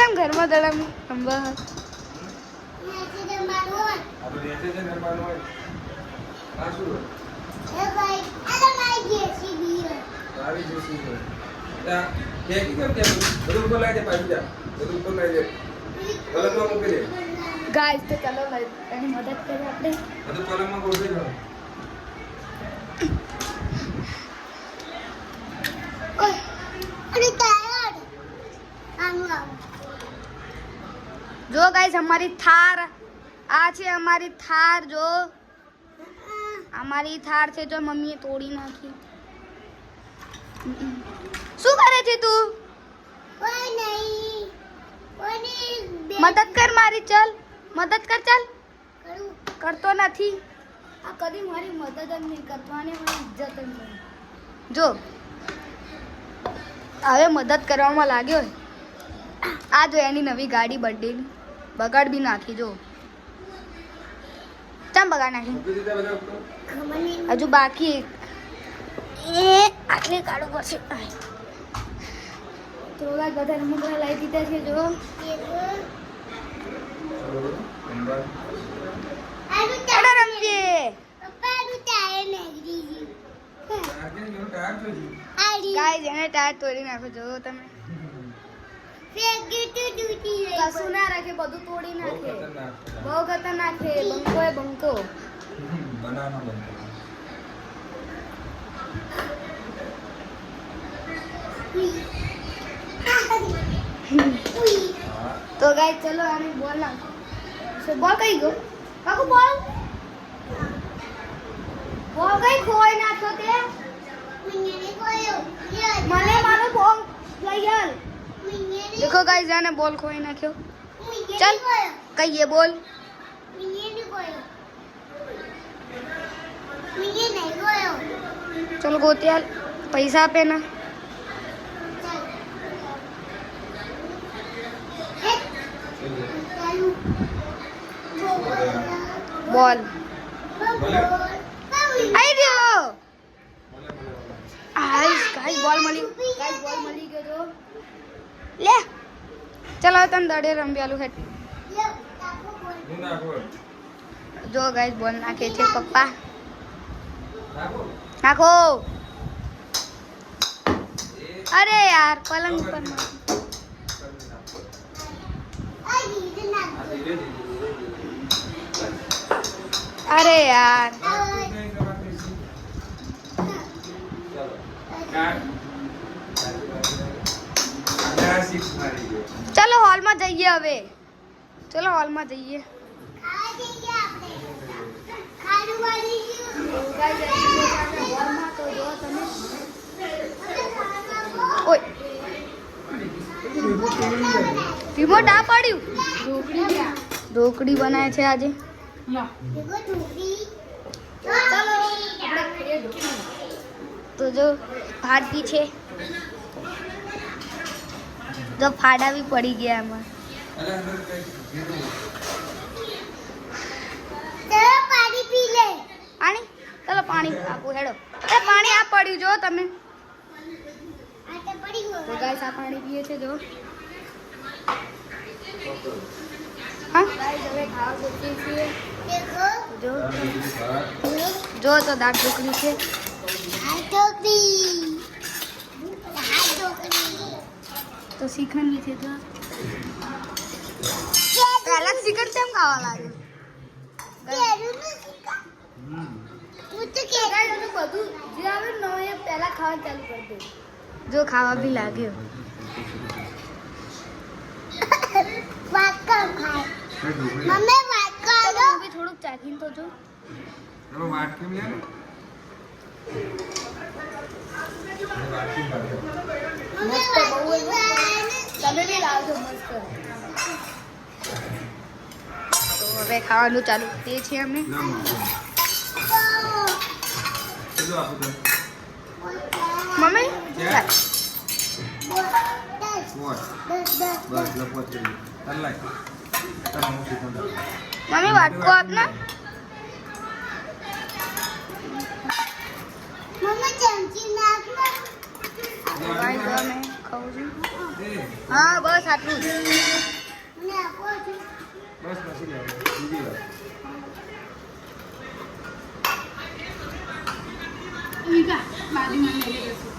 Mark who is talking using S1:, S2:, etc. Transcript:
S1: ચમ ઘરમાં દડમ રમવા ગાઈસ તો ચલો એની મદદ કરીએ આપણે જો ગાઈસ हमारी थार આ છે અમારી થાર જો અમારી થાર છે જો મમ્મીએ તોડી નાખી શું કરે છે તું
S2: કોઈ નહીં
S1: મદદ કર મારી ચાલ મદદ કર ચાલ
S2: કરું
S1: કરતો નથી આ કદી મારી મદદ જ નહીં કરતો અને મારી ઇજ્જત જ નહીં જો હવે મદદ કરવામાં લાગ્યો આ જો એની નવી ગાડી બર્થડેની બગાડ બી નાખી જો ચમ બગાડ નાખી હજુ બાકી એ આટલી કાઢવું પડશે તો બધા રમકડા લાવી દીધા છે જો ચાલો રમીએ ગાઈસ એને ટાયર તોડી નાખો જો તમે કશું ના રાખે બધું તોડી નાખે બહુ ખતરનાક છે બંકો એ બંકો તો ગાઈસ ચલો આને બોલ નાખો બોલ કઈ ગયો કાકુ બોલ કઈ ખોઈ નાખ્યો તે મને મારો ફોન લઈ આલ देखो गाइस जाने बॉल खोई ना क्यों चल कहिए बोल चल गोतियाल पैसा पे ना बॉल आई दियो गाइस बॉल मली गयो जो ले चलो तन दड़े रंबियालू हेट जो गाइस बोल नाखे छे पप्पा नाखो अरे यार पलंग पर अरे यार चलो हॉल में जाइए हवे चलो हॉल में जाइए रिमोट आ पड़ू ढोकड़ी बनाए छे आज तो जो भारती छे तो फाड़ा भी पड़ी गया हमारे
S2: चलो पानी पी ले
S1: पानी चलो पानी आपको हेडो अरे पानी आप पड़ी जो तमे
S2: आटे पड़ी हो
S1: तो गाइस आ पानी पिए छे जो हां गाइस હવે ખાવા બેઠી છીએ
S2: देखो
S1: जो जो तो दाળ ઢોકળી છે
S2: हाथ टोकरी
S1: तो श्रीखंड थे तो पहला श्रीखंड से हम खावा लागे બધું જે આવે ને એ પહેલા ખાવા ચાલુ કરી દે જો ખાવા भी લાગે
S2: વાત કર ભાઈ મમ્મી વાત કરો
S1: भी થોડુંક ચાખીને તો જો
S3: चलो वाट के ले
S1: મસ્ત બહુ તમે બી લાવજો મસ્ત તો હવે ખાવાનું ચાલુ કરીએ છીએ અમે
S3: चलो आप उधर
S1: મમ્મી
S3: क्या?
S2: દસ
S3: वॉट
S2: દસ
S3: बस लपट चलिए अल्लाह तब हम सीखा
S1: મમ્મી વાટકો આપના
S2: મમ્મી ચમચી નાખ ને
S1: ભાઈ જો મેં ખાઉં છું
S3: ए
S1: હા બસ આટલું જ
S2: મને આપો છો.
S3: બસ પછી લેવાનું બીજી વાર
S4: મીઠા બાજુમાં લઈ લેશું